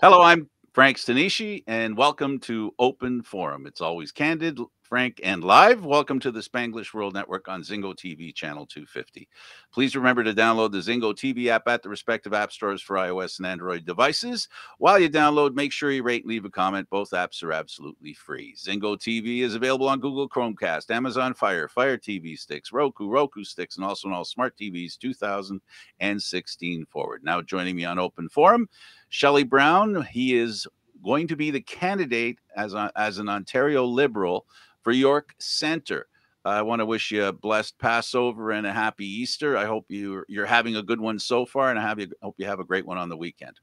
Hello, I'm Frank Stanishi, and welcome to Open Forum. It's always candid, frank, and live. Welcome to the Spanglish World Network on Zingo TV, channel 250. Please remember to download the Zingo TV app at the respective app stores for iOS and Android devices. While you download, make sure you rate and leave a comment. Both apps are absolutely free. Zingo TV is available on Google Chromecast, Amazon Fire, Fire TV sticks, Roku sticks, and also on all smart TVs 2016 forward. Now joining me on Open Forum, Shelley Brown. He is going to be the candidate as an Ontario Liberal for York Centre. I want to wish you a blessed Passover and a happy Easter. I hope you're having a good one so far, and I hope you have a great one on the weekend.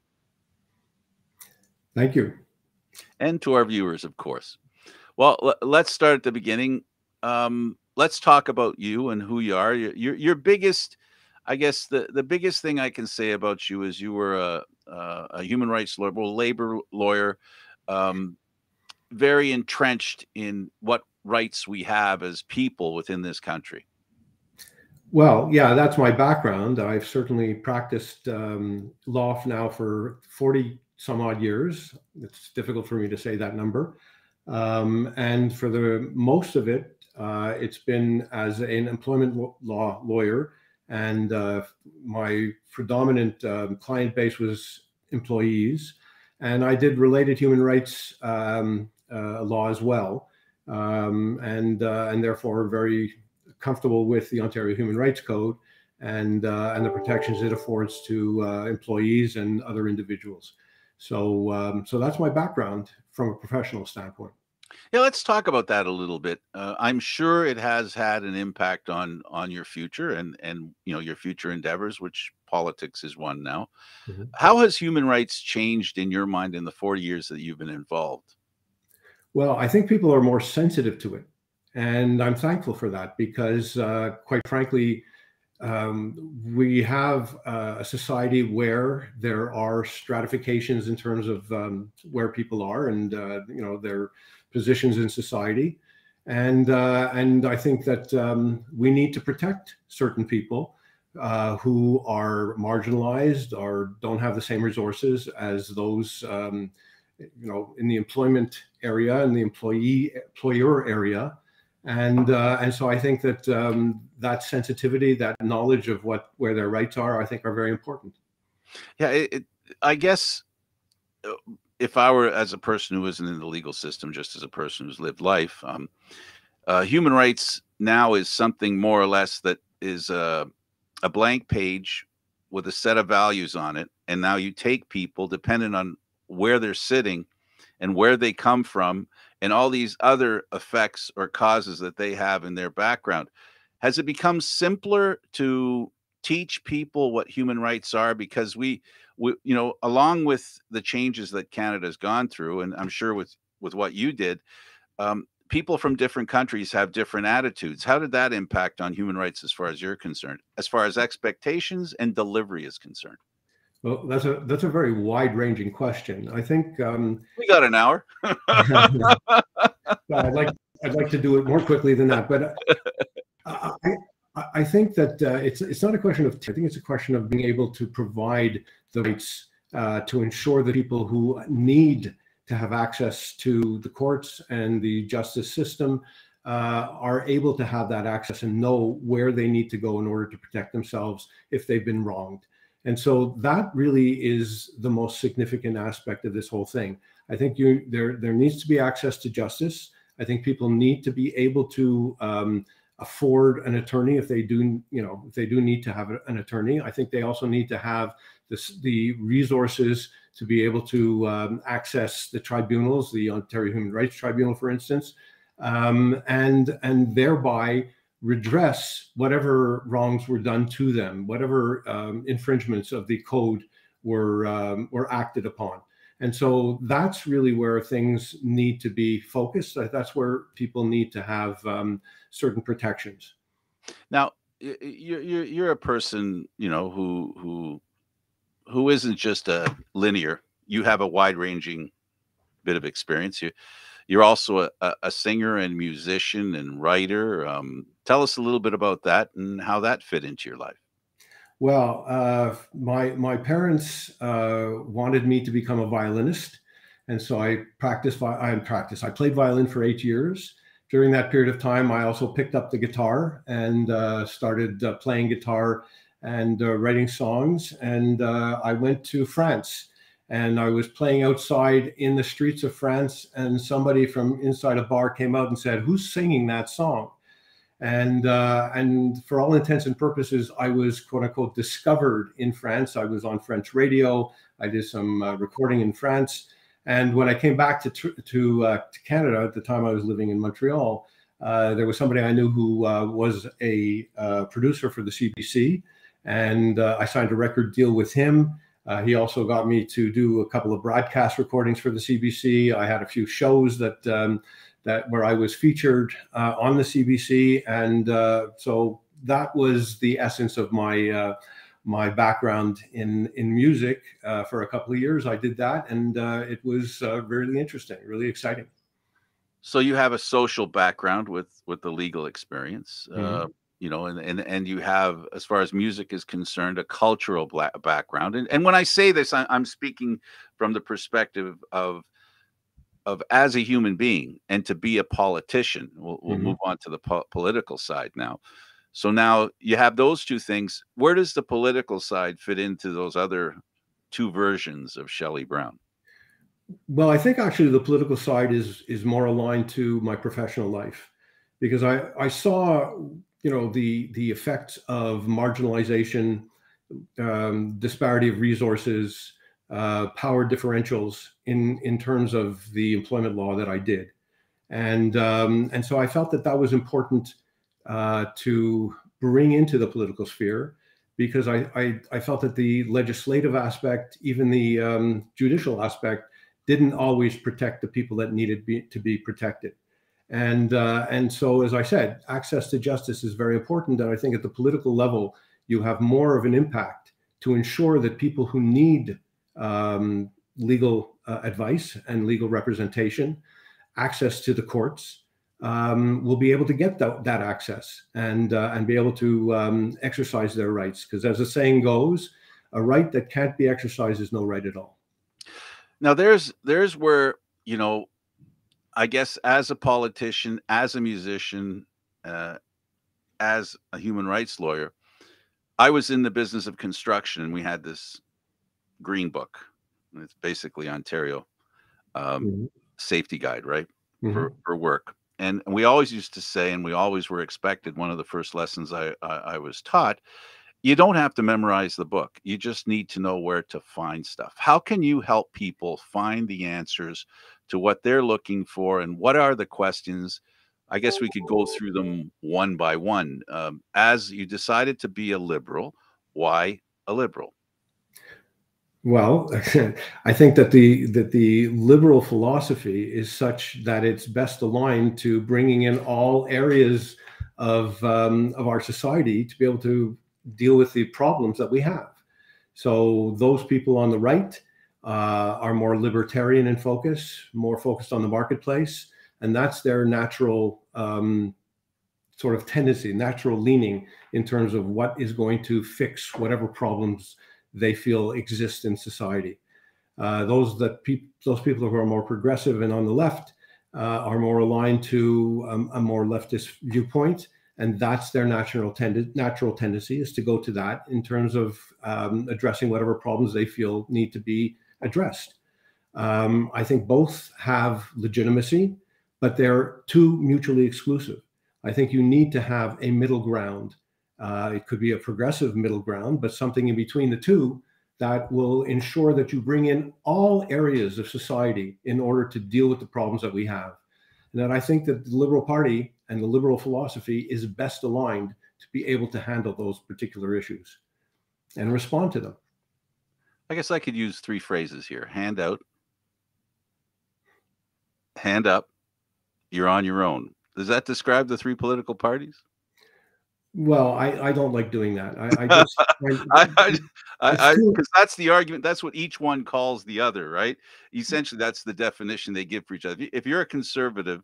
Thank you. And to our viewers, of course. Well, let's start at the beginning. Let's talk about you and who you are. Your biggest, I guess, the biggest thing I can say about you is you were a human rights labor lawyer, very entrenched in what rights we have as people within this country. Well, yeah, that's my background. I've certainly practiced law now for 40 some odd years. It's difficult for me to say that number. And for the most of it, it's been as an employment law lawyer. And my predominant client base was employees. And I did related human rights law as well. And therefore very comfortable with the Ontario Human Rights Code and the protections it affords to employees and other individuals. So that's my background from a professional standpoint. Yeah, let's talk about that a little bit. I'm sure it has had an impact on your future and your future endeavors, which politics is one now. Mm-hmm. How has human rights changed in your mind in the 40 years that you've been involved? Well, I think people are more sensitive to it, and I'm thankful for that because, quite frankly, we have a society where there are stratifications in terms of where people are and their positions in society, and I think that we need to protect certain people who are marginalized or don't have the same resources as those in the employment area and the employer area. And so I think that that sensitivity, that knowledge of where their rights are, I think are very important. Yeah, I guess if I were, as a person who isn't in the legal system, just as a person who's lived life, human rights now is something more or less that is a blank page with a set of values on it. And now you take people, depending on where they're sitting and where they come from, and all these other effects or causes that they have in their background. Has it become simpler to teach people what human rights are? Because we along with the changes that Canada's gone through, and I'm sure with what you did, people from different countries have different attitudes. How did that impact on human rights as far as you're concerned, as far as expectations and delivery is concerned? Well, that's a very wide-ranging question. I think we got an hour. I'd like to do it more quickly than that, but I think that it's not a question of. I think it's a question of being able to provide the rights to ensure that people who need to have access to the courts and the justice system are able to have that access and know where they need to go in order to protect themselves if they've been wronged. And so that really is the most significant aspect of this whole thing. I think there needs to be access to justice. I think people need to be able to afford an attorney if they do need to have an attorney. I think they also need to have the resources to be able to access the tribunals, the Ontario Human Rights Tribunal, for instance, and thereby redress whatever wrongs were done to them, whatever infringements of the code were acted upon. And so that's really where things need to be focused. That's where people need to have certain protections. Now, you're a person, who isn't just a linear. You have a wide-ranging bit of experience. You're also a singer and musician and writer. Tell us a little bit about that and how that fit into your life. Well, my parents wanted me to become a violinist, and so I practiced. I played violin for 8 years. During that period of time, I also picked up the guitar and started playing guitar and writing songs. And I went to France, and I was playing outside in the streets of France, and somebody from inside a bar came out and said, "Who's singing that song?" And for all intents and purposes, I was quote unquote discovered in France. I was on French radio. I did some recording in France, and when I came back to Canada at the time, I was living in Montreal. There was somebody I knew who was a producer for the CBC, and I signed a record deal with him. He also got me to do a couple of broadcast recordings for the CBC. I had a few shows that where I was featured on the CBC, and so that was the essence of my my background in music. For a couple of years, I did that, and it was really interesting, really exciting. So you have a social background with the legal experience, Mhm. you know, and you have, as far as music is concerned, a cultural background. And when I say this, I'm speaking from the perspective of as a human being and to be a politician. We'll Mhm. move on to the political side now. So now you have those two things. Where does the political side fit into those other two versions of Shelley Brown? Well, I think actually the political side is more aligned to my professional life, because I saw, you know, the effects of marginalization, disparity of resources, power differentials in terms of the employment law that I did, and so I felt that that was important to bring into the political sphere, because I felt that the legislative aspect, even the judicial aspect, didn't always protect the people that needed to be protected. And so, as I said, access to justice is very important. And I think at the political level, you have more of an impact to ensure that people who need legal advice and legal representation, access to the courts, will be able to get that access and be able to exercise their rights. Because as the saying goes, a right that can't be exercised is no right at all. Now there's where, you know, I guess as a politician, as a musician, uh, as a human rights lawyer, I was in the business of construction, and we had this green book. And it's basically Ontario um, Mhm. safety guide, right, Mhm. for work. And we always used to say, and we always were expected. One of the first lessons I was taught: you don't have to memorize the book. You just need to know where to find stuff. How can you help people find the answers to what they're looking for, and what are the questions? I guess we could go through them one by one. As you decided to be a liberal, why a liberal? Well, I think that the liberal philosophy is such that it's best aligned to bringing in all areas of our society to be able to deal with the problems that we have. So those people on the right are more libertarian in focus, more focused on the marketplace, and that's their natural sort of tendency, natural leaning in terms of what is going to fix whatever problems they feel exist in society. Those people who are more progressive and on the left are more aligned to a more leftist viewpoint, and that's their natural tendency is to go to that in terms of addressing whatever problems they feel need to be addressed. I think both have legitimacy, but they're too mutually exclusive. I think you need to have a middle ground. It could be a progressive middle ground, but something in between the two that will ensure that you bring in all areas of society in order to deal with the problems that we have. And that I think that the Liberal Party and the liberal philosophy is best aligned to be able to handle those particular issues and respond to them. I guess I could use three phrases here: hand out, hand up, you're on your own. Does that describe the three political parties? Well, I don't like doing that. I I just it's too. because that's the argument. That's what each one calls the other, right? Essentially, that's the definition they give for each other. If you're a conservative,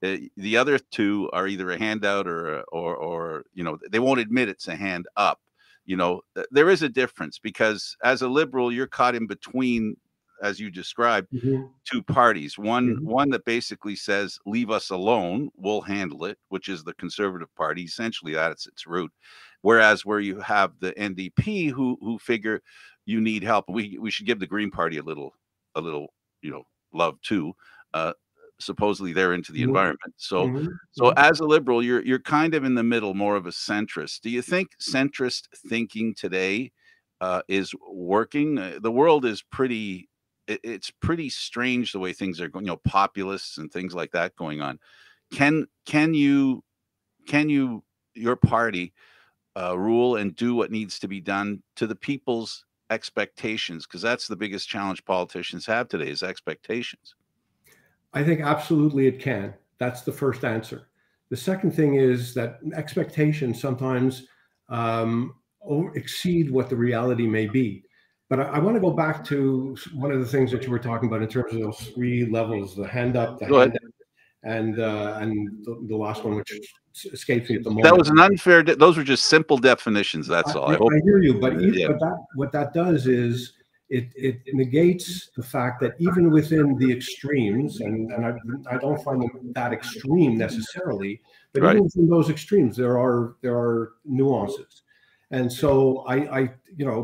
the other two are either a handout or you know, they won't admit it's a hand up. There is a difference, because as a liberal, you're caught in between, as you described, Mhm. two parties. One Mhm. one that basically says, leave us alone, we'll handle it, which is the Conservative Party. Essentially, that's its root. Whereas where you have the NDP, who figure you need help. We should give the Green Party a little love too. Uh, Supposedly they're into the Mhm. environment. So Mhm. so Mhm. as a liberal, you're kind of in the middle, more of a centrist. Do you think centrist thinking today is working? The world is it's pretty strange the way things are going. Populists and things like that going on. Can you your party rule and do what needs to be done to the people's expectations? Because that's the biggest challenge politicians have today, is expectations. I think absolutely it can. That's the first answer. The second thing is that expectations sometimes exceed what the reality may be. But I want to go back to one of the things that you were talking about in terms of those three levels: the hand up, the Go ahead. hand and the last one, which escapes me at the That moment. was an unfair. Those were just simple definitions. I, That's all. I I hope. I hear you, but Yeah. what that does is it negates the fact that even within the extremes, and I don't find them that extreme necessarily, but Right. even within those extremes, there are nuances. And so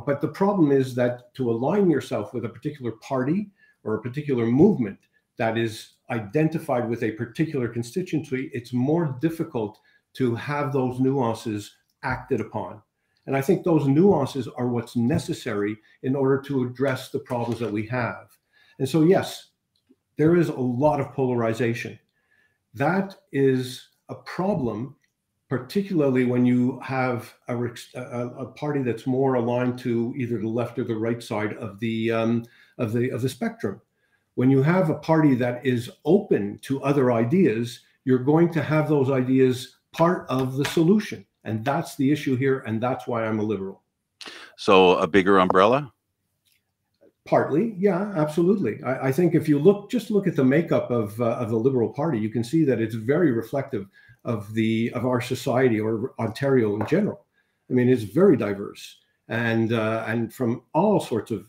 but the problem is that to align yourself with a particular party or a particular movement that is identified with a particular constituency, it's more difficult to have those nuances acted upon. And I think those nuances are what's necessary in order to address the problems that we have. And so, yes, there is a lot of polarization. That is a problem, particularly when you have a party that's more aligned to either the left or the right side of the spectrum. When you have a party that is open to other ideas, you're going to have those ideas part of the solution. And that's the issue here. And that's why I'm a liberal. So a bigger umbrella. Partly, yeah, absolutely. I think if you just look at the makeup of the Liberal Party, you can see that it's very reflective of our society, or Ontario in general. I mean, it's very diverse, and from all sorts of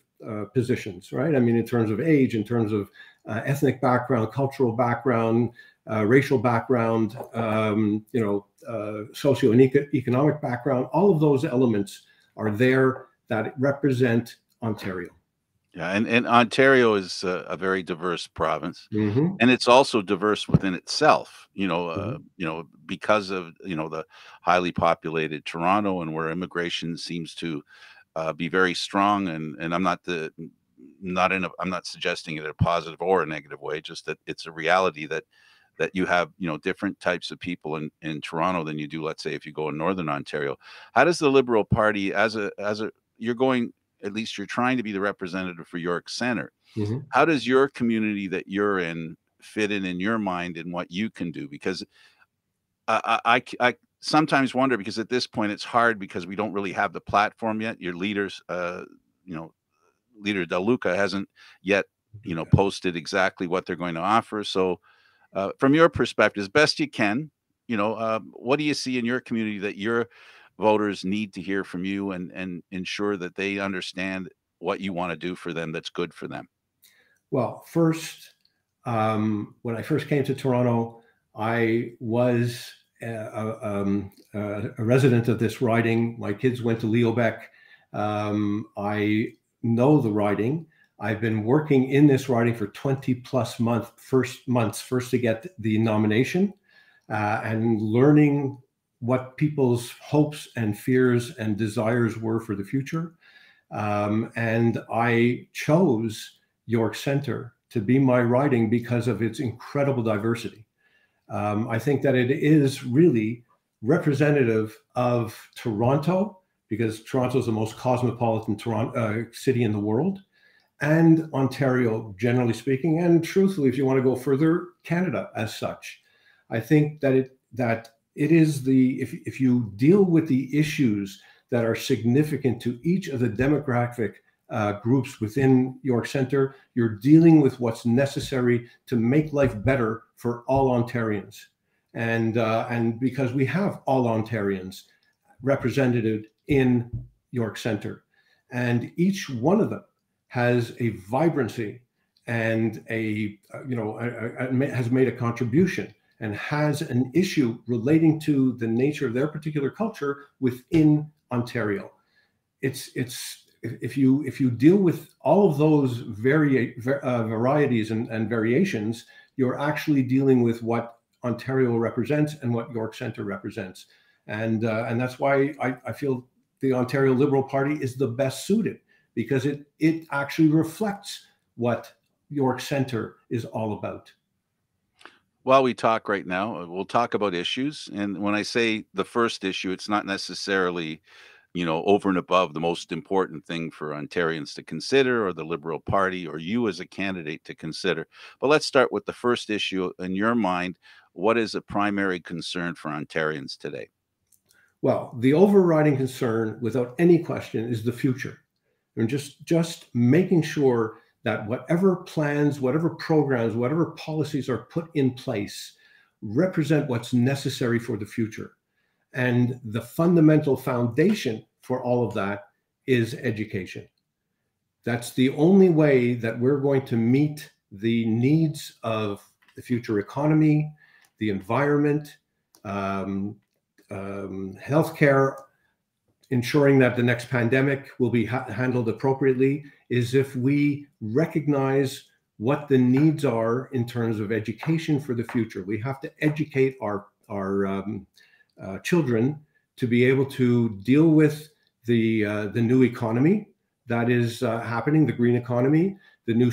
positions, right? I mean, in terms of age, in terms of ethnic background, cultural background, racial background, socio and economic background. All of those elements are there that represent Ontario. Yeah, and Ontario is a very diverse province, Mm-hmm. and it's also diverse within itself. Mm-hmm. Because of the highly populated Toronto, and where immigration seems to be very strong. And I'm not suggesting it in a positive or a negative way. Just that it's a reality that you have different types of people in Toronto than you do, let's say, if you go in Northern Ontario. How does the Liberal Party, you're going, at least you're trying to be the representative for York Centre. Mm-hmm. How does your community that you're in fit in your mind and what you can do? Because I sometimes wonder, because at this point it's hard, because we don't really have the platform yet. Your leaders, Leader Del Luca hasn't yet, posted exactly what they're going to offer. So, from your perspective, as best you can, what do you see in your community that your voters need to hear from you, and ensure that they understand what you want to do for them that's good for them? Well, first, when I first came to Toronto, I was a resident of this riding. My kids went to Leo Beck. I know the riding. I've been working in this riding for 20 plus months, first to get the nomination, and learning what people's hopes and fears and desires were for the future. And I chose York Centre to be my riding because of its incredible diversity. I think that it is really representative of Toronto, because Toronto is the most cosmopolitan city in the world, and Ontario, generally speaking, and truthfully, if you want to go further, Canada as such. I think that it is if you deal with the issues that are significant to each of the demographic groups within York Centre, you're dealing with what's necessary to make life better for all Ontarians. And because we have all Ontarians represented in York Centre, and each one of them has a vibrancy and has made a contribution and has an issue relating to the nature of their particular culture within Ontario. If you deal with all of those varieties and variations, you're actually dealing with what Ontario represents and what York Centre represents, and that's why I feel the Ontario Liberal Party is the best suited, because it actually reflects what York Centre is all about. While we talk right now, we'll talk about issues. And when I say the first issue, it's not necessarily, over and above the most important thing for Ontarians to consider, or the Liberal Party, or you as a candidate to consider. But let's start with the first issue in your mind. What is a primary concern for Ontarians today? Well, the overriding concern, without any question, is the future. And just making sure that whatever plans, whatever programs, whatever policies are put in place represent what's necessary for the future. And the fundamental foundation for all of that is education. That's the only way that we're going to meet the needs of the future economy, the environment, healthcare, ensuring that the next pandemic will be handled appropriately, is if we recognize what the needs are in terms of education for the future. We have to educate our children to be able to deal with the new economy that is happening, the green economy, the new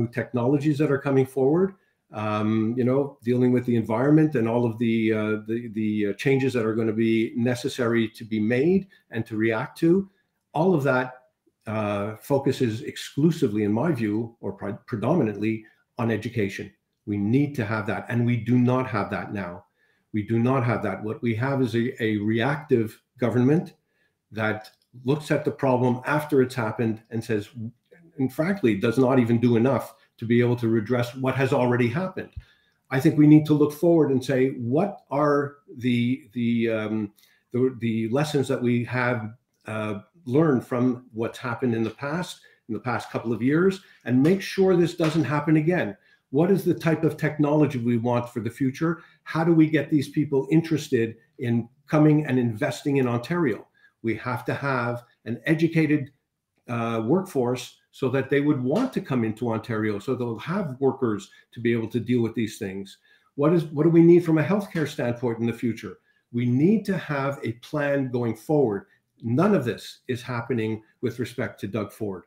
technologies that are coming forward. Dealing with the environment and all of the changes that are going to be necessary to be made and to react to. All of that focuses exclusively, in my view, or predominantly, on education. We need to have that, and we do not have that now. We do not have that. What we have is a reactive government that looks at the problem after it's happened and says, and frankly, does not even do enough to be able to redress what has already happened. I think we need to look forward and say, what are the lessons that we have learned from what's happened in the past couple of years, and make sure this doesn't happen again. What is the type of technology we want for the future? How do we get these people interested in coming and investing in Ontario? We have to have an educated workforce so that they would want to come into Ontario, so they'll have workers to be able to deal with these things. What do we need from a healthcare standpoint in the future? We need to have a plan going forward. None of this is happening with respect to Doug Ford.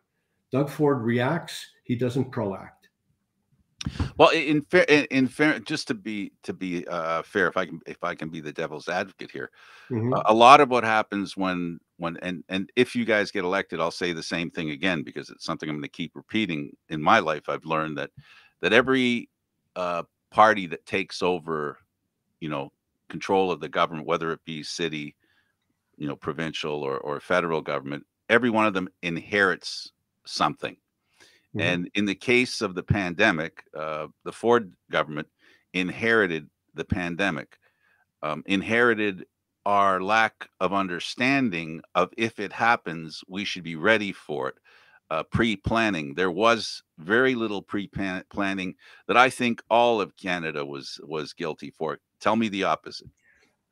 Doug Ford reacts, he doesn't proact. Well, in fair, just to be fair, if I can be the devil's advocate here, a lot of what happens when and if you guys get elected, I'll say the same thing again, because it's something I'm going to keep repeating in my life. I've learned that every party that takes over, control of the government, whether it be city, provincial or federal government, every one of them inherits something. And in the case of the pandemic, the Ford government inherited the pandemic, inherited our lack of understanding of, if it happens, we should be ready for it. Pre-planning. There was very little pre-planning that I think all of Canada was guilty for. Tell me the opposite.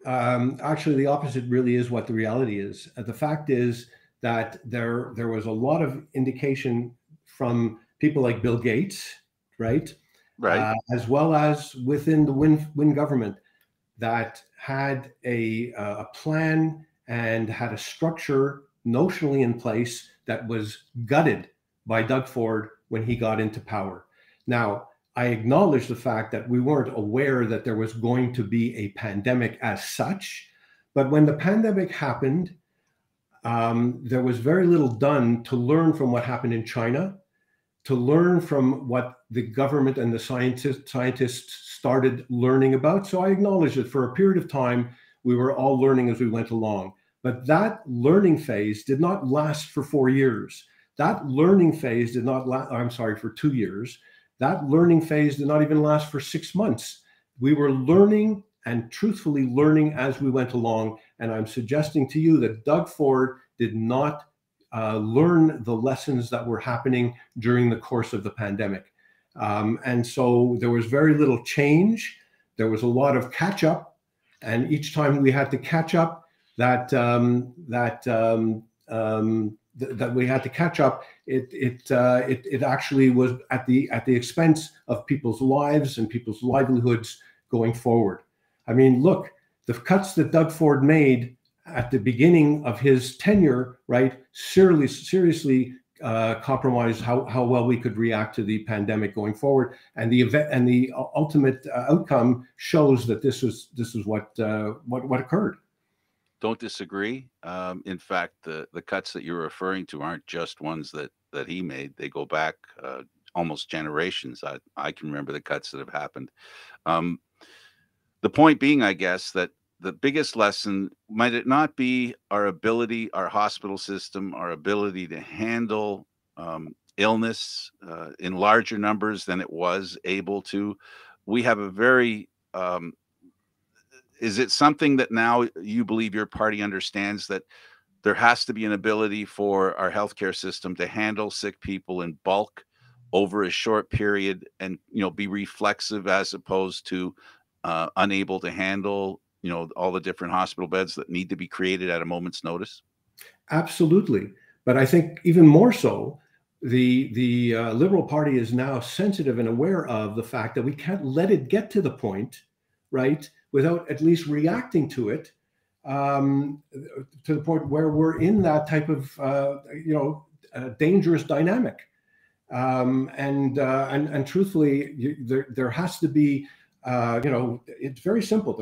Actually, the opposite really is what the reality is. The fact is that there was a lot of indication from people like Bill Gates, right? As well as within the Wynne government, that had a plan and had a structure notionally in place that was gutted by Doug Ford when he got into power. Now, I acknowledge the fact that we weren't aware that there was going to be a pandemic as such, but when the pandemic happened, there was very little done to learn from what happened in China, to learn from what the government and the scientists started learning about. So I acknowledge that for a period of time, we were all learning as we went along. But that learning phase did not last for 4 years. That learning phase did not last, I'm sorry, for 2 years. That learning phase did not even last for 6 months. We were learning and truthfully learning as we went along. And I'm suggesting to you that Doug Ford did not learn the lessons that were happening during the course of the pandemic. And so there was very little change. There was a lot of catch up. And each time we had to catch up, that we had to catch up, it actually was at the expense of people's lives and people's livelihoods going forward. I mean, look, the cuts that Doug Ford made at the beginning of his tenure, right, seriously compromised how well we could react to the pandemic going forward. And the event and the ultimate outcome shows that this is what occurred. Don't disagree. In fact, the cuts that you're referring to aren't just ones that he made. They go back almost generations. I can remember the cuts that have happened. The point being, I guess, that the biggest lesson might it not be our ability, our hospital system, our ability to handle illness in larger numbers than it was able to. We have a very is it something that now you believe your party understands, that there has to be an ability for our healthcare system to handle sick people in bulk over a short period and, be reflexive as opposed to unable to handle, all the different hospital beds that need to be created at a moment's notice? Absolutely. But I think even more so, the Liberal Party is now sensitive and aware of the fact that we can't let it get to the point, right, without at least reacting to it, to the point where we're in that type of, dangerous dynamic. And truthfully, there has to be, it's very simple.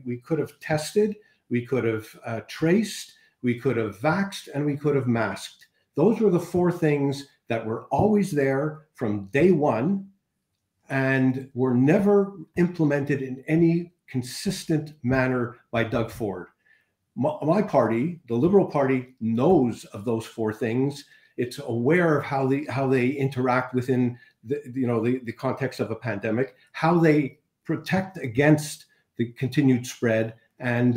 We could have tested, we could have traced, we could have vaxxed, and we could have masked. Those were the four things that were always there from day one and were never implemented in any consistent manner by Doug Ford. My party, the Liberal Party, knows of those four things. It's aware of how they interact within the context of a pandemic, how they protect against the continued spread, and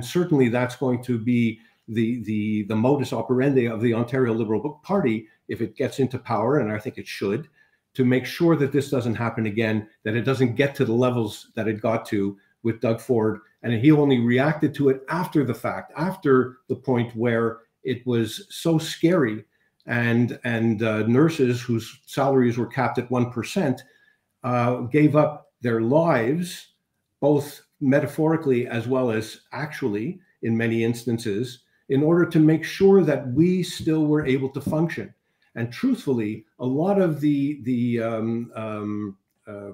certainly that's going to be the modus operandi of the Ontario Liberal Party if it gets into power, and I think it should, to make sure that this doesn't happen again, that it doesn't get to the levels that it got to with Doug Ford. And he only reacted to it after the fact, after the point where it was so scary, and nurses whose salaries were capped at 1% gave up their lives, both metaphorically as well as actually in many instances, in order to make sure that we still were able to function. And truthfully, a lot of the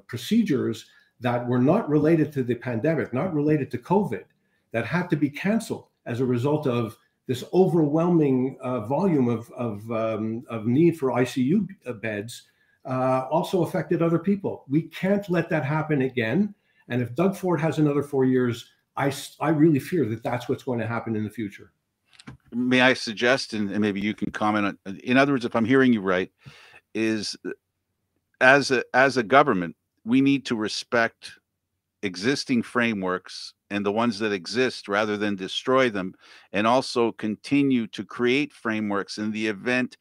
procedures that were not related to the pandemic, not related to COVID, that had to be canceled as a result of this overwhelming volume of need for ICU beds, also affected other people. We can't let that happen again. And if Doug Ford has another 4 years, I really fear that that's what's going to happen in the future. May I suggest, and maybe you can comment on, in other words, if I'm hearing you right, is as a government, we need to respect existing frameworks and the ones that exist rather than destroy them, and also continue to create frameworks in the event.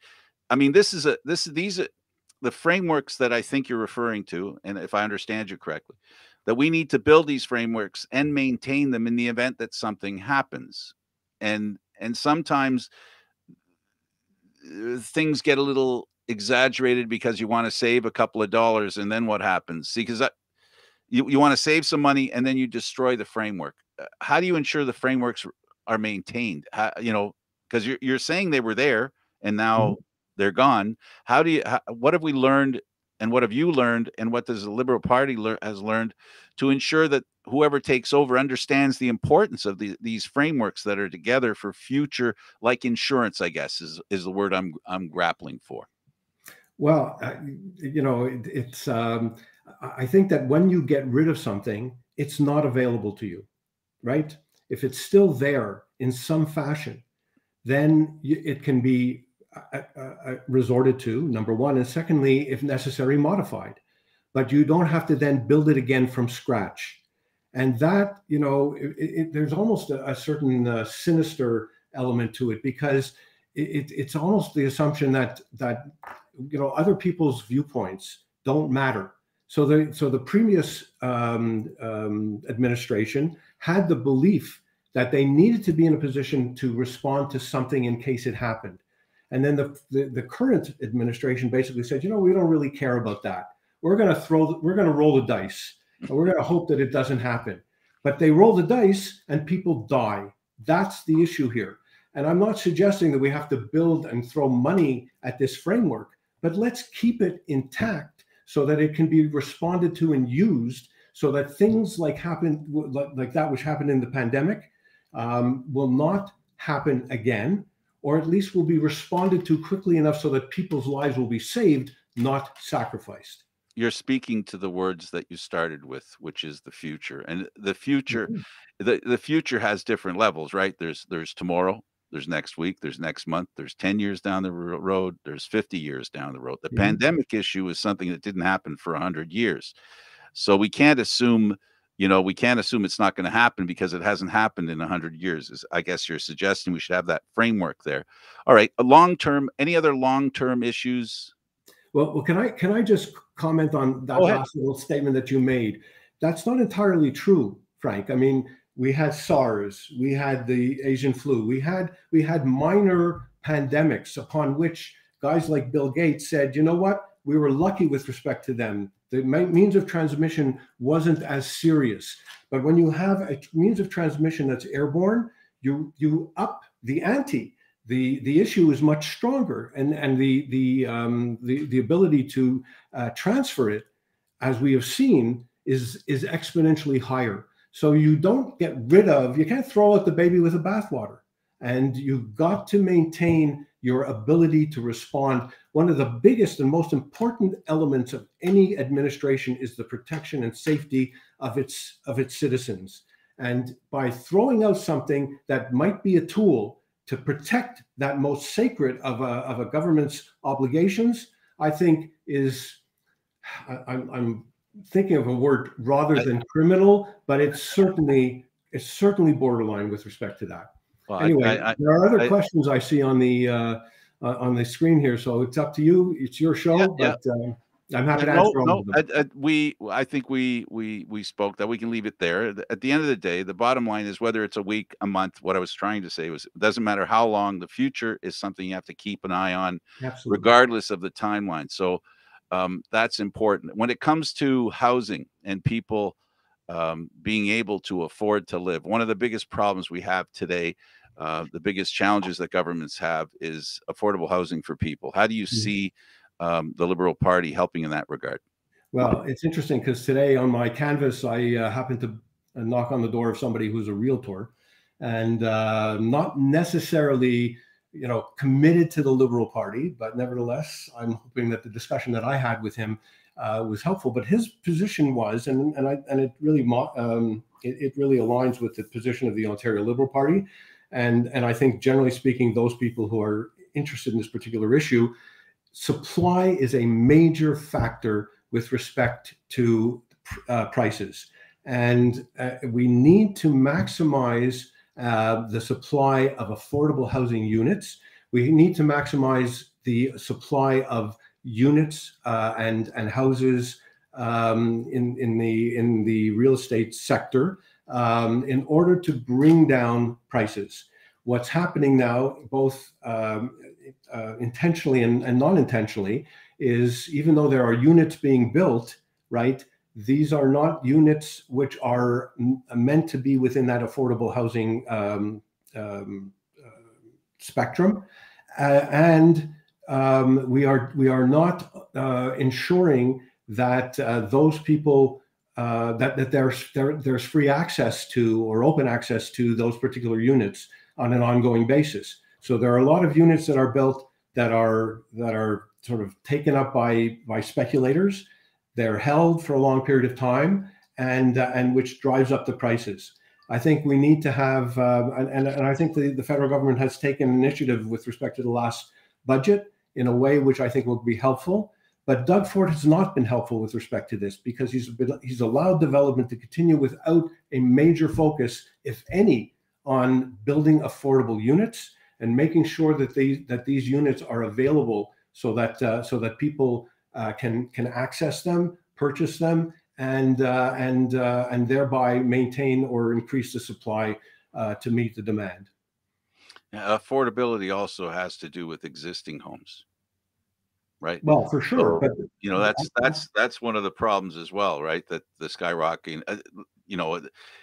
I mean, these are the frameworks that I think you're referring to, and if I understand you correctly, that we need to build these frameworks and maintain them in the event that something happens. And sometimes things get a little exaggerated because you want to save a couple of dollars, and then what happens? See, because you want to save some money and then you destroy the framework. How do you ensure the frameworks are maintained? Because you're saying they were there and now they're gone. What have we learned, and what have you learned, and what does the Liberal Party has learned to ensure that whoever takes over understands the importance of these frameworks that are together for future, like insurance, I guess is the word I'm grappling for. Well, it's I think that when you get rid of something, it's not available to you, right? If it's still there in some fashion, then it can be resorted to, number one, and secondly, if necessary, modified. But you don't have to then build it again from scratch. And that, there's almost a certain sinister element to it, because it's almost the assumption that other people's viewpoints don't matter. So the previous administration had the belief that they needed to be in a position to respond to something in case it happened. And then the current administration basically said, we don't really care about that. We're going to roll the dice, and we're going to hope that it doesn't happen. But they roll the dice and people die. That's the issue here. And I'm not suggesting that we have to build and throw money at this framework, but let's keep it intact so that it can be responded to and used, so that things like that which happened in the pandemic will not happen again, or at least will be responded to quickly enough so that people's lives will be saved, not sacrificed. You're speaking to the words that you started with, which is the future. And the future, the future has different levels, right? There's tomorrow, there's next week, there's next month, there's 10 years down the road, there's 50 years down the road. The pandemic issue is something that didn't happen for 100 years. So we can't assume, it's not going to happen because it hasn't happened in 100 years. I guess you're suggesting we should have that framework there. All right, any other long-term issues? Well, can I just comment on that last little statement that you made? That's not entirely true, Frank. I mean, we had SARS, we had the Asian flu, we had minor pandemics upon which guys like Bill Gates said, you know what, we were lucky with respect to them. The means of transmission wasn't as serious. But when you have a means of transmission that's airborne, you up the ante. The issue is much stronger, and the ability to transfer it, as we have seen, is exponentially higher. So you can't throw out the baby with the bathwater, and you've got to maintain your ability to respond. One of the biggest and most important elements of any administration is the protection and safety of its citizens. And by throwing out something that might be a tool to protect that most sacred of a government's obligations, I think I'm thinking of a word rather than criminal, but it's certainly borderline with respect to that. Well, anyway, there are other questions I see on the screen here, so it's up to you. It's your show, but I'm happy to answer all of them. I think we spoke that. We can leave it there. At the end of the day, the bottom line is, whether it's a week, a month, what I was trying to say was, it doesn't matter how long. The future is something you have to keep an eye on, absolutely, regardless of the timeline. So that's important. When it comes to housing and people being able to afford to live, one of the biggest problems we have today, the biggest challenges that governments have, is affordable housing for people. How do you see the Liberal Party helping in that regard? Well, it's interesting because today on my canvas, I happened to knock on the door of somebody who's a realtor, and not necessarily, committed to the Liberal Party, but nevertheless, I'm hoping that the discussion that I had with him was helpful. But his position was, and it really aligns with the position of the Ontario Liberal Party, and I think generally speaking, those people who are interested in this particular issue, supply is a major factor with respect to prices, and we need to maximize the supply of affordable housing units. We need to maximize the supply of units and houses in the real estate sector in order to bring down prices. What's happening now, both intentionally and non-intentionally, is even though there are units being built, right, these are not units which are meant to be within that affordable housing spectrum, and we are not ensuring that those people that there's free access to or open access to those particular units on an ongoing basis. So there are a lot of units that are built that are sort of taken up by speculators. They're held for a long period of time, and which drives up the prices. I think we need to have, and I think the federal government has taken initiative with respect to the last budget in a way which I think will be helpful. But Doug Ford has not been helpful with respect to this, because he's allowed development to continue without a major focus, if any, on building affordable units. and making sure that these units are available so that people can access them, purchase them, and thereby maintain or increase the supply to meet the demand. Affordability also has to do with existing homes, right? Well, for sure, So, but that's one of the problems as well, right? That the skyrocketing,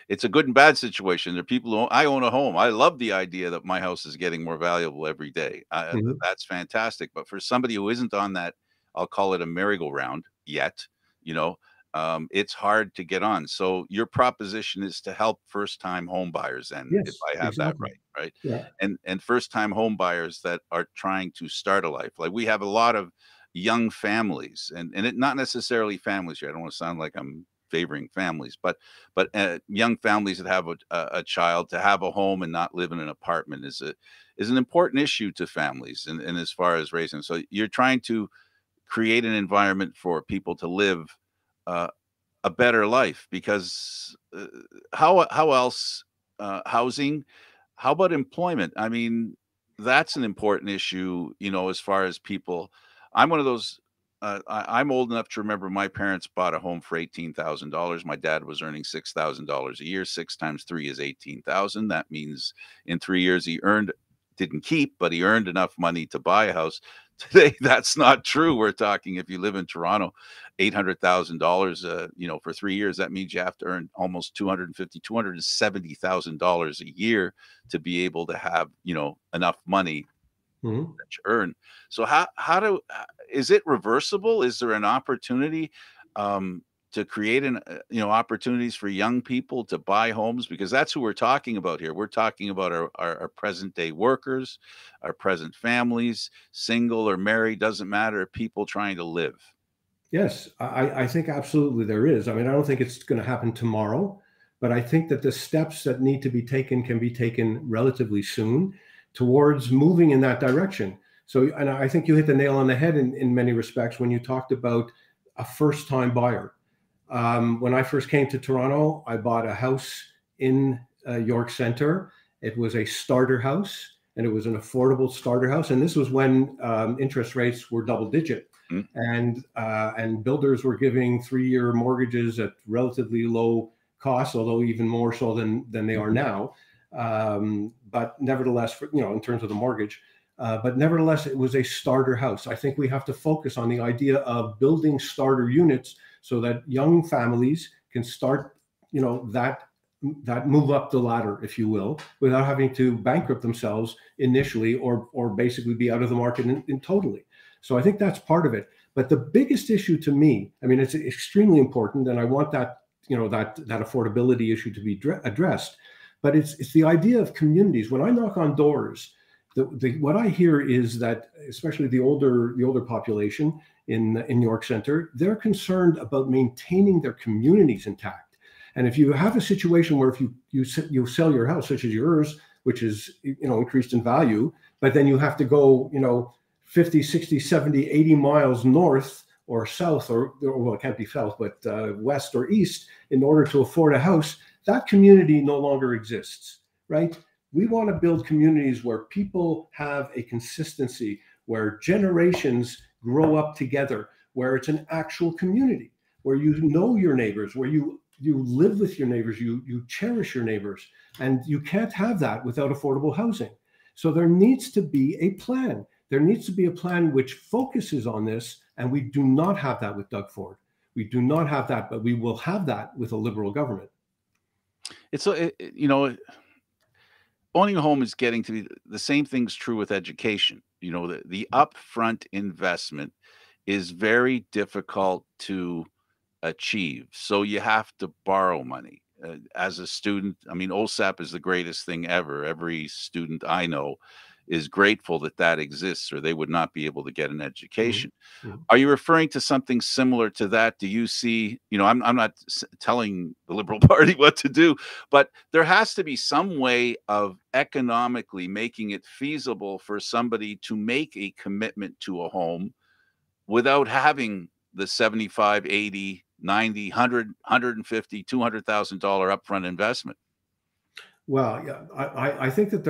it's a good and bad situation. There are people who I own a home. I love the idea that my house is getting more valuable every day. Mhm. That's fantastic. But for somebody who isn't on that, I'll call it a merry-go-round yet, you know, it's hard to get on. So your proposition is to help first-time home buyers, and if Yes, I have that exactly. right, Yeah. and first-time home buyers that are trying to start a life. Like we have a lot of young families, and it not necessarily families here. I don't want to sound like I'm favoring families, but young families that have a child, to have a home and not live in an apartment is an important issue to families, and as far as raising. So you're trying to create an environment for people to live uh, a better life, because how else, housing, how about employment? I mean, that's an important issue, as far as people. I'm one of those. I'm old enough to remember my parents bought a home for $18,000. My dad was earning $6,000 a year. 6 times 3 is 18,000. That means in 3 years he earned, didn't keep, but he earned enough money to buy a house. Today, that's not true. We're talking, if you live in Toronto, $800,000, for 3 years. That means you have to earn almost $270,000 a year to be able to have, enough money Mhm. that you earn. So is it reversible? Is there an opportunity to create opportunities for young people to buy homes? Because that's who we're talking about here. We're talking about our present day workers, our present families, single or married, doesn't matter, people trying to live. Yes, I think absolutely there is. I mean, I don't think it's going to happen tomorrow, but I think that the steps that need to be taken can be taken relatively soon towards moving in that direction. So, and I think you hit the nail on the head in many respects when you talked about a first-time buyer. When I first came to Toronto, I bought a house in York Centre. It was a starter house, and it was an affordable starter house. And this was when interest rates were double digit, Mm. and builders were giving 3-year mortgages at relatively low cost, although even more so than they are now. But nevertheless, in terms of the mortgage. But nevertheless, it was a starter house. I think we have to focus on the idea of building starter units so that young families can start, that move up the ladder, if you will, without having to bankrupt themselves initially or basically be out of the market in totally. So I think that's part of it. But the biggest issue to me, I mean, it's extremely important, and I want that, that affordability issue to be addressed. But it's the idea of communities. When I knock on doors, what I hear is that, especially the older population in York Centre, they're concerned about maintaining their communities intact. And if you have a situation where if you sell your house, such as yours, which is increased in value, but then you have to go 50, 60, 70, 80 miles north or south, or well, it can't be south, but west or east in order to afford a house, that community no longer exists, right? We want to build communities where people have a consistency, where generations grow up together, where it's an actual community, where you know your neighbors, where you live with your neighbors, you cherish your neighbors, and you can't have that without affordable housing. So there needs to be a plan. There needs to be a plan which focuses on this, and we do not have that with Doug Ford. We do not have that, but we will have that with a Liberal government. Owning a home is getting to be the same thing's true with education. The upfront investment is very difficult to achieve. So you have to borrow money. As a student, I mean, OSAP is the greatest thing ever. Every student I know is grateful that that exists, or they would not be able to get an Mhm. education. Mhm. Are you referring to something similar to that? Do you see, I'm not telling the Liberal Party what to do, but there has to be some way of economically making it feasible for somebody to make a commitment to a home without having the 75, 80, 90, 100, $150,000, $200,000 upfront investment. Well, yeah, I think that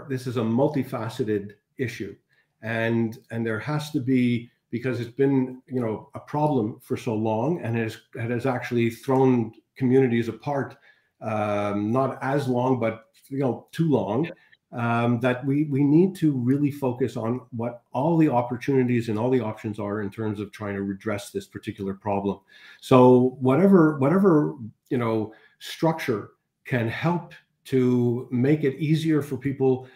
this is a multifaceted issue, and there has to be, because it's been, you know, a problem for so long, and it has actually thrown communities apart, not as long, but you know, too long. That we need to really focus on what all the opportunities and all the options are in terms of trying to redress this particular problem. So whatever you know, structure can help to make it easier for people,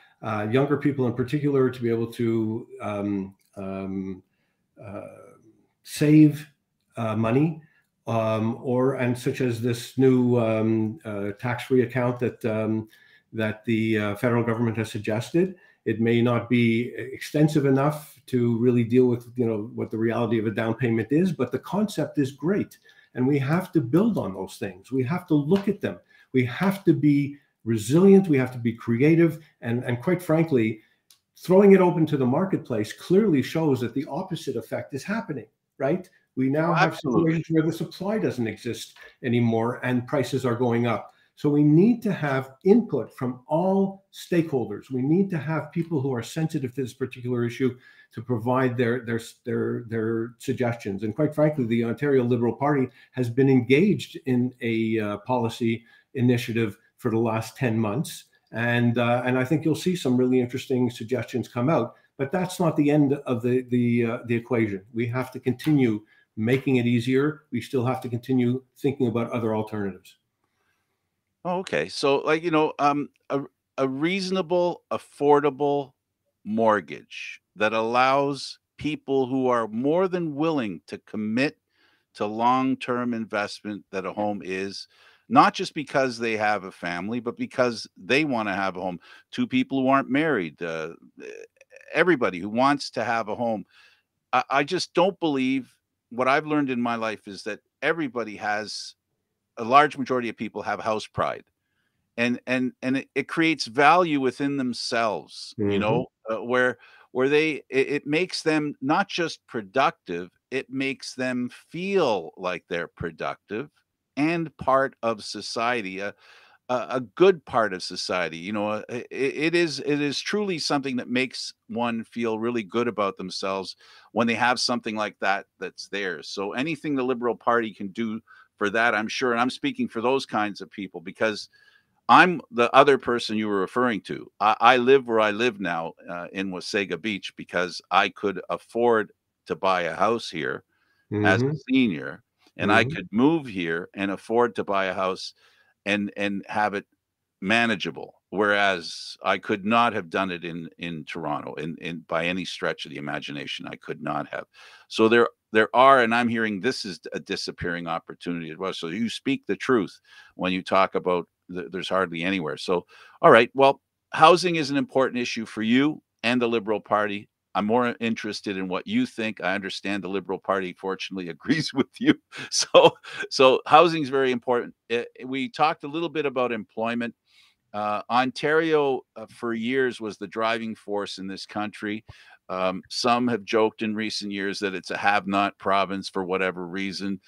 younger people in particular, to be able to uh, save money, and such as this new tax-free account that the federal government has suggested. It may not be extensive enough to really deal with, you know, what the reality of a down payment is, but the concept is great, and we have to build on those things. We have to look at them. We have to be resilient. We have to be creative, and quite frankly, throwing it open to the marketplace clearly shows that the opposite effect is happening, right? We now have situations where the supply doesn't exist anymore and prices are going up. So we need to have input from all stakeholders. We need to have people who are sensitive to this particular issue to provide their suggestions. And quite frankly, the Ontario Liberal Party has been engaged in a policy initiative for the last 10 months. And I think you'll see some really interesting suggestions come out. But that's not the end of the equation. We have to continue making it easier. We still have to continue thinking about other alternatives. Oh, okay. So, like, you know, a reasonable, affordable mortgage that allows people who are more than willing to commit to long-term investment that a home is, not just because they have a family, but because they want to have a home. Two people who aren't married, everybody who wants to have a home. I just don't believe, what I've learned in my life is that everybody has, a large majority of people have house pride, and it creates value within themselves, you Mm-hmm. know, where it makes them not just productive, it makes them feel like they're productive and part of society, a good part of society. You know, it is truly something that makes one feel really good about themselves when they have something like that that's theirs. So anything the Liberal Party can do for that, I'm sure, and I'm speaking for those kinds of people because I'm the other person you were referring to. I live where I live now, in Wasaga Beach, because I could afford to buy a house here as a Mm-hmm. senior, and I Mm-hmm. could move here and afford to buy a house and have it manageable. Whereas I could not have done it in Toronto, in by any stretch of the imagination. I could not have. So there are, and I'm hearing this is a disappearing opportunity as well. So you speak the truth when you talk about there's hardly anywhere. So all right, well, housing is an important issue for you and the Liberal Party. I'm more interested in what you think. I understand the Liberal Party, fortunately, agrees with you. So housing is very important. We talked a little bit about employment. Ontario, for years, was the driving force in this country. Some have joked in recent years that it's a have-not province for whatever reason.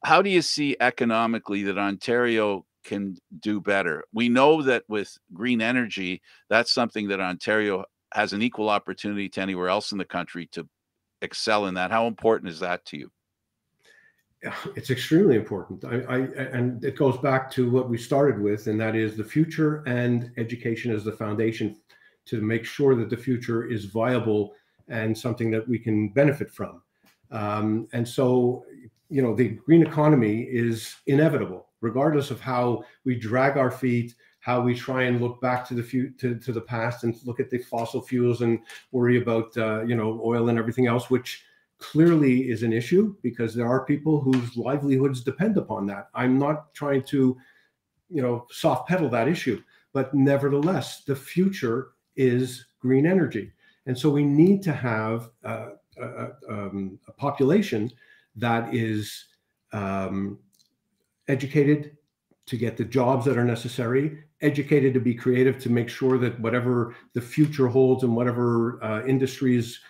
How do you see economically that Ontario can do better? We know that with green energy, that's something that Ontario has an equal opportunity to anywhere else in the country to excel in that. How important is that to you? It's extremely important. And it goes back to what we started with, and that is the future, and education as the foundation to make sure that the future is viable and something that we can benefit from. And so, you know, the green economy is inevitable, regardless of how we drag our feet, how we try and look back to the past and look at the fossil fuels and worry about you know, oil and everything else, which clearly is an issue because there are people whose livelihoods depend upon that. I'm not trying to, you know, soft pedal that issue, but nevertheless, the future is green energy. And so we need to have a population that is educated to get the jobs that are necessary, educated to be creative, to make sure that whatever the future holds and whatever industries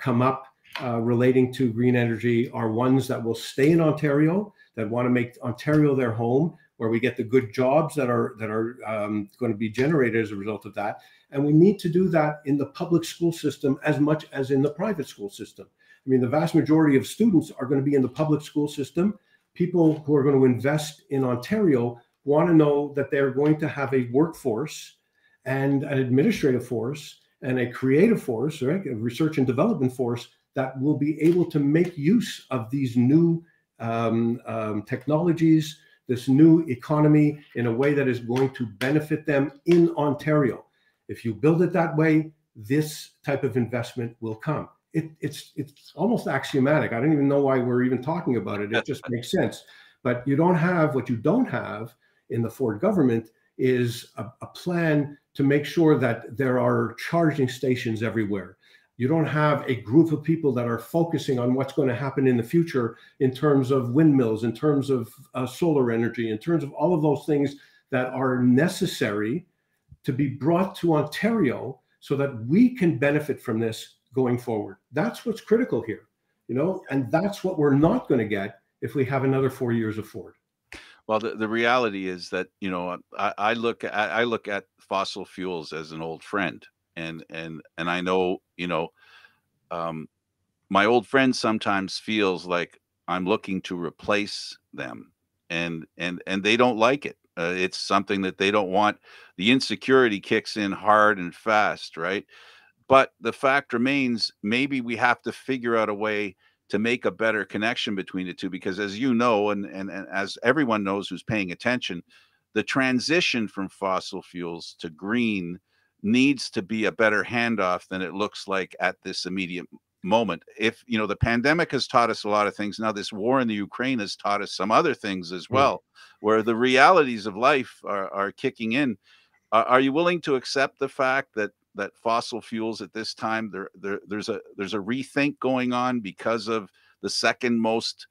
come up relating to green energy are ones that will stay in Ontario, that want to make Ontario their home, where we get the good jobs that are going to be generated as a result of that. And we need to do that in the public school system as much as in the private school system. I mean, the vast majority of students are going to be in the public school system. People who are going to invest in Ontario want to know that they're going to have a workforce and an administrative force and a creative force, right, a research and development force that will be able to make use of these new technologies, this new economy in a way that is going to benefit them in Ontario. If you build it that way, this type of investment will come. It's almost axiomatic. I don't even know why we're even talking about it. It just makes sense. But you don't have, what you don't have in the Ford government is a plan to make sure that there are charging stations everywhere. You don't have a group of people that are focusing on what's going to happen in the future in terms of windmills, in terms of solar energy, in terms of all of those things that are necessary to be brought to Ontario so that we can benefit from this going forward. That's what's critical here, you know, and that's what we're not going to get if we have another 4 years of Ford. Well, the reality is that, you know, I look at fossil fuels as an old friend, and I know, you know, my old friend sometimes feels like I'm looking to replace them, and they don't like it. It's something that they don't want. The insecurity kicks in hard and fast, right? But the fact remains, maybe we have to figure out a way to make a better connection between the two, because as you know, and as everyone knows who's paying attention, the transition from fossil fuels to green needs to be a better handoff than it looks like at this immediate moment. If, you know, the pandemic has taught us a lot of things, now this war in the Ukraine has taught us some other things as well, where the realities of life are kicking in. Are you willing to accept the fact that fossil fuels at this time, there's a rethink going on because of the second most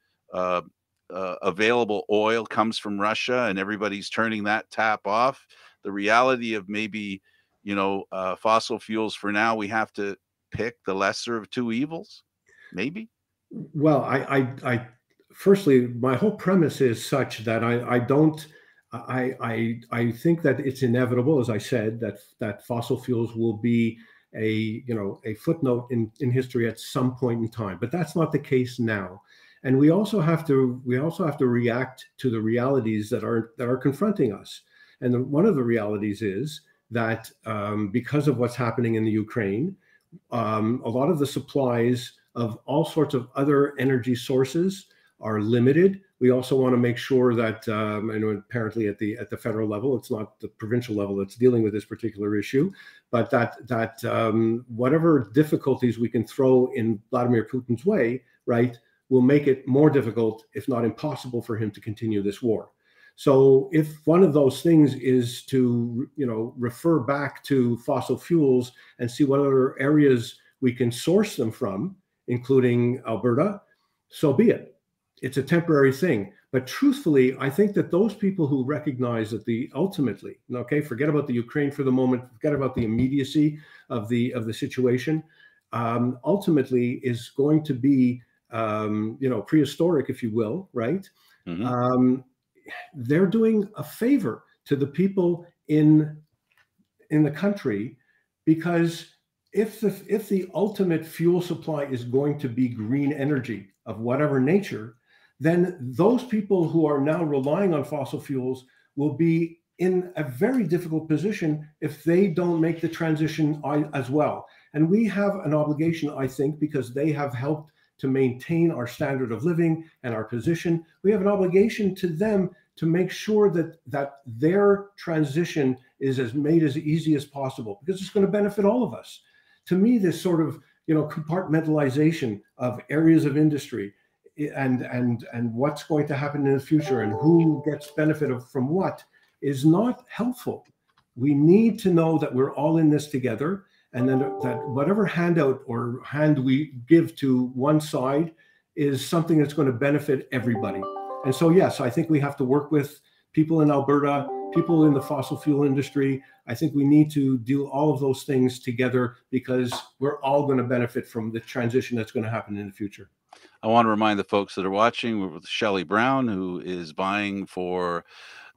available oil comes from Russia, and everybody's turning that tap off? The reality of maybe, you know, fossil fuels for now, we have to pick the lesser of two evils, maybe. Well, I firstly, my whole premise is such that I don't. I think that it's inevitable, as I said, that fossil fuels will be a footnote in history at some point in time, but that's not the case now. And we also have to react to the realities that are confronting us. And one of the realities is that because of what's happening in the Ukraine, a lot of the supplies of all sorts of other energy sources are limited. We also want to make sure that, I know apparently at the federal level, it's not the provincial level that's dealing with this particular issue, but that whatever difficulties we can throw in Vladimir Putin's way, right, will make it more difficult, if not impossible, for him to continue this war. So if one of those things is to, you know, refer back to fossil fuels and see what other areas we can source them from, including Alberta, so be it. It's a temporary thing. But truthfully, I think that those people who recognize that ultimately, okay, forget about the Ukraine for the moment, forget about the immediacy of the situation, ultimately is going to be, prehistoric, if you will, right? Mm-hmm. They're doing a favor to the people in the country, because if the ultimate fuel supply is going to be green energy of whatever nature, then those people who are now relying on fossil fuels will be in a very difficult position if they don't make the transition as well. And we have an obligation, I think, because they have helped to maintain our standard of living and our position. We have an obligation to them to make sure that their transition is made as easy as possible, because it's going to benefit all of us. To me, this sort of, you know, compartmentalization of areas of industry and what's going to happen in the future and who gets benefit from what is not helpful. We need to know that we're all in this together, and then that whatever handout or hand we give to one side is something that's going to benefit everybody. And so, yes, I think we have to work with people in Alberta, people in the fossil fuel industry. I think we need to do all of those things together, because we're all going to benefit from the transition that's going to happen in the future. I want to remind the folks that are watching, we're with Shelley Brown, who is vying for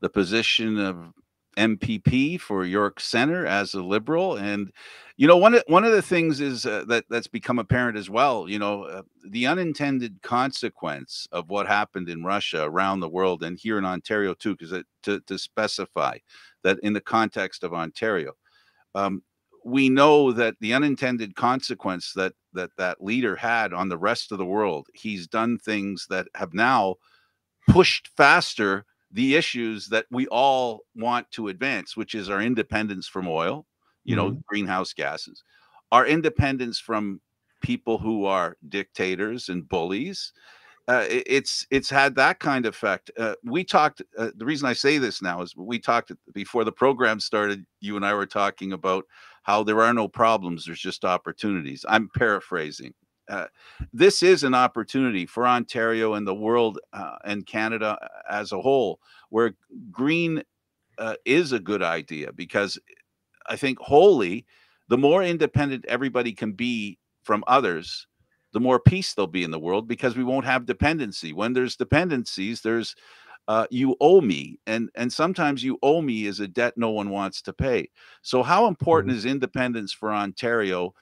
the position of MPP for York Centre as a Liberal. And one of the things is that's become apparent as well. The unintended consequence of what happened in Russia around the world and here in Ontario too, because to specify that in the context of Ontario, um, we know that the unintended consequence that leader had on the rest of the world, he's done things that have now pushed faster the issues that we all want to advance, which is our independence from oil, greenhouse gases, our independence from people who are dictators and bullies. It's had that kind of effect. We talked. The reason I say this now is we talked before the program started. You and I were talking about how there are no problems. There's just opportunities. I'm paraphrasing. Uh, this is an opportunity for Ontario and the world and Canada as a whole, where green is a good idea, because I think wholly, the more independent everybody can be from others, the more peace there'll be in the world, because we won't have dependency. When there's dependencies, there's you owe me, and sometimes you owe me is a debt no one wants to pay. So how important Mhm. is independence for Ontario?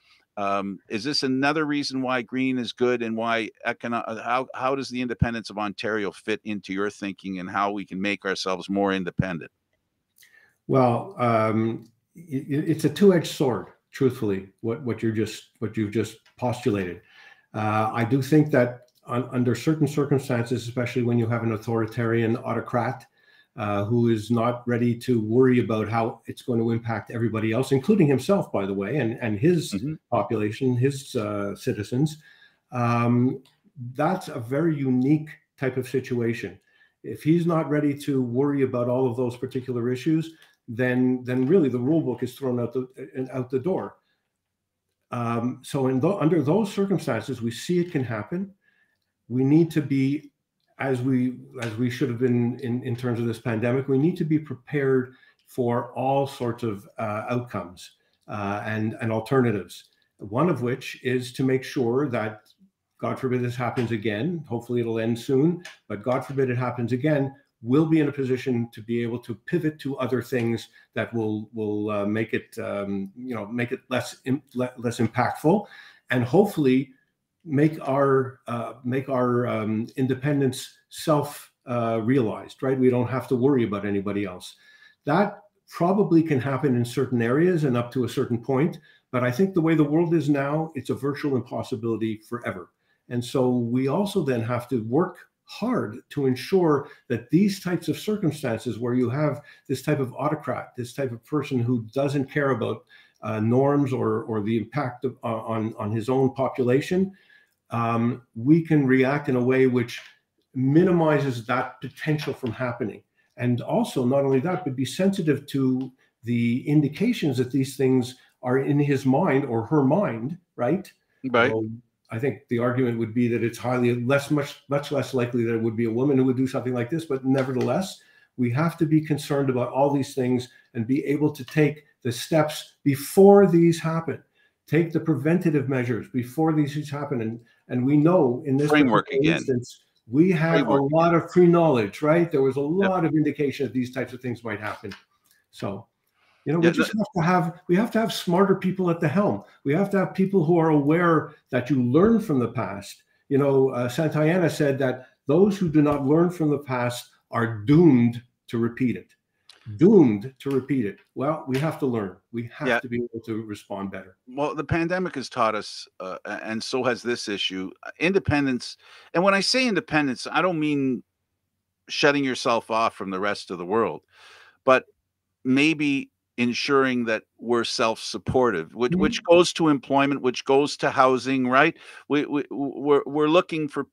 Is this another reason why green is good, and why how does the independence of Ontario fit into your thinking, and how we can make ourselves more independent? Well, it's a two-edged sword, truthfully, what you've just postulated. I do think that under certain circumstances, especially when you have an authoritarian autocrat who is not ready to worry about how it's going to impact everybody else, including himself, by the way, and his Hmm. population, his citizens, um, that's a very unique type of situation. If he's not ready to worry about all of those particular issues, then really the rule book is thrown out the door. So under those circumstances, we see it can happen. We need to be, as we should have been in terms of this pandemic, we need to be prepared for all sorts of outcomes and alternatives. One of which is to make sure that, God forbid this happens again, hopefully it'll end soon, but God forbid it happens again, we'll be in a position to be able to pivot to other things that will make it less impactful, and hopefully make our independence self realized. Right, we don't have to worry about anybody else. That probably can happen in certain areas and up to a certain point, but I think the way the world is now, it's a virtual impossibility forever. And so we also then have to work hard to ensure that these types of circumstances where you have this type of autocrat, this type of person who doesn't care about norms or the impact on his own population, we can react in a way which minimizes that potential from happening. And also, not only that, but be sensitive to the indications that these things are in his mind or her mind, right? Right. Although I think the argument would be that it's much less likely that it would be a woman who would do something like this. But nevertheless, we have to be concerned about all these things and be able to take the steps before these happen. Take the preventative measures before these things happen. And we know in this Framework particular again. instance, we had a Framework lot of pre-knowledge, right? There was a Yep. lot of indication that these types of things might happen. So, we Yeah. just have to have smarter people at the helm. We have to have people who are aware that you learn from the past. Santayana said that those who do not learn from the past are doomed to repeat it. Doomed to repeat it. Well, we have to learn. We have Yeah. to be able to respond better. Well, the pandemic has taught us, and so has this issue, independence. And when I say independence, I don't mean shutting yourself off from the rest of the world, but maybe ensuring that we're self-supportive, which Mhm. goes to employment, which goes to housing, right? We're looking for,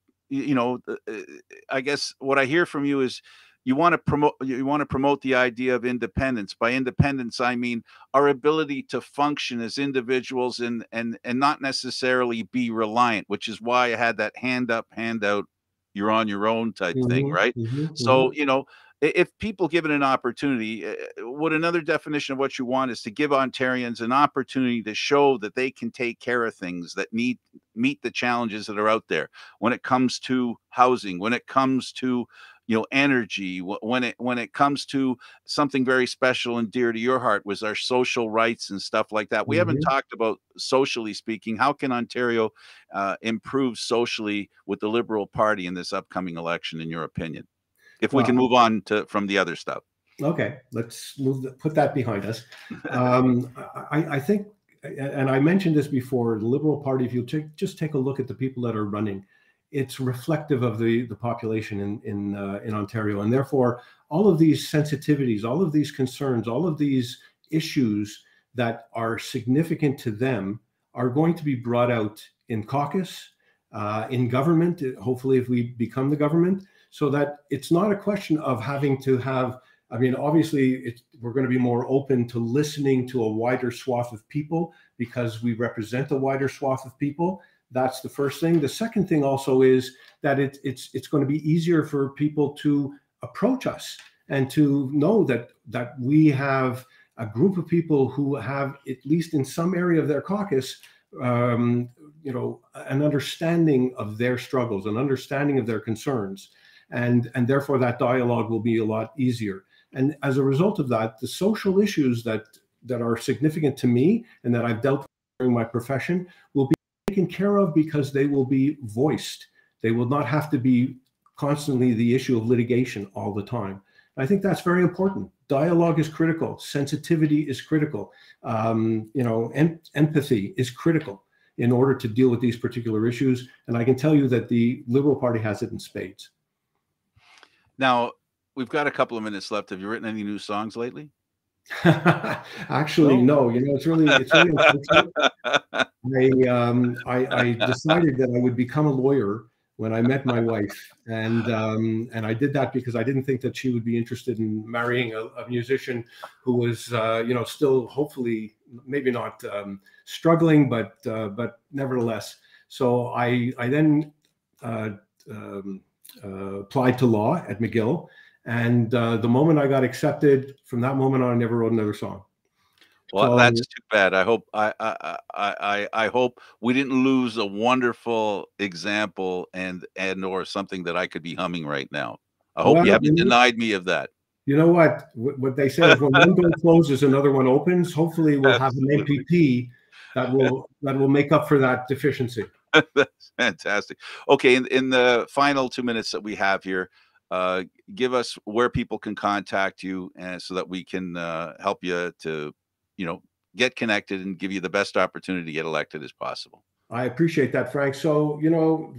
I guess what I hear from you is you want to promote the idea of independence. By independence, I mean our ability to function as individuals, and not necessarily be reliant, which is why I had that hand up, hand out, you're on your own type thing, Mhm, right? mhm, So, mhm. if people given an opportunity, what another definition of what you want is to give Ontarians an opportunity to show that they can take care of things that meet the challenges that are out there when it comes to housing, when it comes to, energy. When it comes to something very special and dear to your heart was our social rights and stuff like that. We haven't talked about, socially speaking, how can Ontario improve socially with the Liberal Party in this upcoming election, in your opinion? If we can move on from the other stuff. Okay, let's put that behind us. I think, and I mentioned this before, the Liberal Party, if you just take a look at the people that are running, it's reflective of the population in Ontario, and therefore all of these sensitivities, all of these concerns, all of these issues that are significant to them are going to be brought out in caucus, in government, hopefully if we become the government, so that it's not a question of having to have, I mean, obviously we're going to be more open to listening to a wider swath of people because we represent a wider swath of people. That's the first thing. The second thing also is that it's going to be easier for people to approach us and to know that we have a group of people who have, at least in some area of their caucus, an understanding of their struggles, an understanding of their concerns, and therefore that dialogue will be a lot easier. And as a result of that, the social issues that are significant to me and that I've dealt with during my profession will be taken care of because they will be voiced. They will not have to be constantly the issue of litigation all the time. I think that's very important. Dialogue is critical. Sensitivity is critical. Empathy is critical in order to deal with these particular issues. And I can tell you that the Liberal Party has it in spades. Now, we've got a couple of minutes left. Have you written any new songs lately? Actually, no. It's really unfortunate. I decided that I would become a lawyer when I met my wife, and I did that because I didn't think that she would be interested in marrying a musician who was still hopefully maybe not struggling, but nevertheless. So I then applied to law at McGill. And the moment I got accepted, from that moment on, I never wrote another song. Well, that's too bad. I hope we didn't lose a wonderful example and or something that I could be humming right now. I hope you haven't denied me of that. You know what they say is when one door closes, another one opens. Hopefully, we'll have an MPP that will make up for that deficiency. That's fantastic. Okay, in the final 2 minutes that we have here, give us where people can contact you, and so that we can help you to, get connected and give you the best opportunity to get elected as possible. I appreciate that, Frank. So,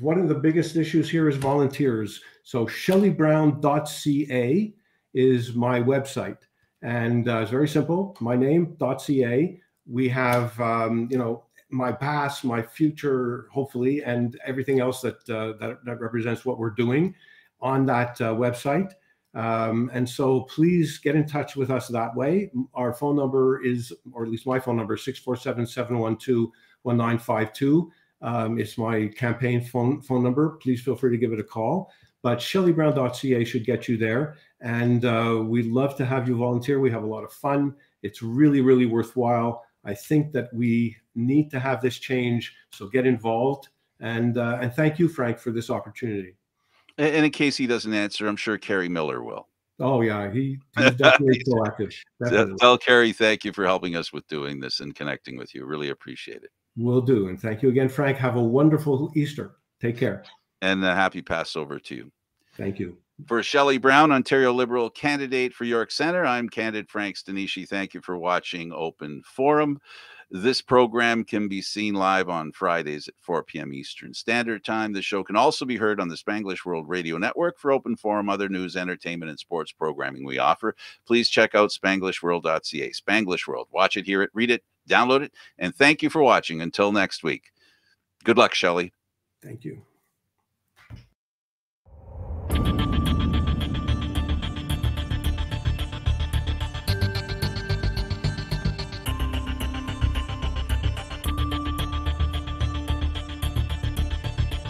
one of the biggest issues here is volunteers. So shelleybrown.ca is my website. And it's very simple, my name.ca. We have, my past, my future, hopefully, and everything else that represents what we're doing on that website. And so please get in touch with us that way. Our phone number is, or at least my phone number is 647-712-1952. It's my campaign phone number. Please feel free to give it a call. But shelleybrown.ca should get you there. And we'd love to have you volunteer. We have a lot of fun. It's really, really worthwhile. I think that we need to have this change. So get involved. And thank you, Frank, for this opportunity. And in case he doesn't answer, I'm sure Kerry Miller will. Oh, yeah. He's definitely proactive. Definitely. Tell Kerry thank you for helping us with doing this and connecting with you. Really appreciate it. Will do. And thank you again, Frank. Have a wonderful Easter. Take care. And a happy Passover to you. Thank you. For Shelley Brown, Ontario Liberal candidate for York Centre, I'm candidate Frank Stanishi. Thank you for watching Open Forum. This program can be seen live on Fridays at 4 p.m. Eastern Standard Time. The show can also be heard on the Spanglish World Radio Network. For Open Forum, other news, entertainment, and sports programming we offer, please check out spanglishworld.ca. Spanglish World. Watch it, hear it, read it, download it, and thank you for watching. Until next week. Good luck, Shelley. Thank you.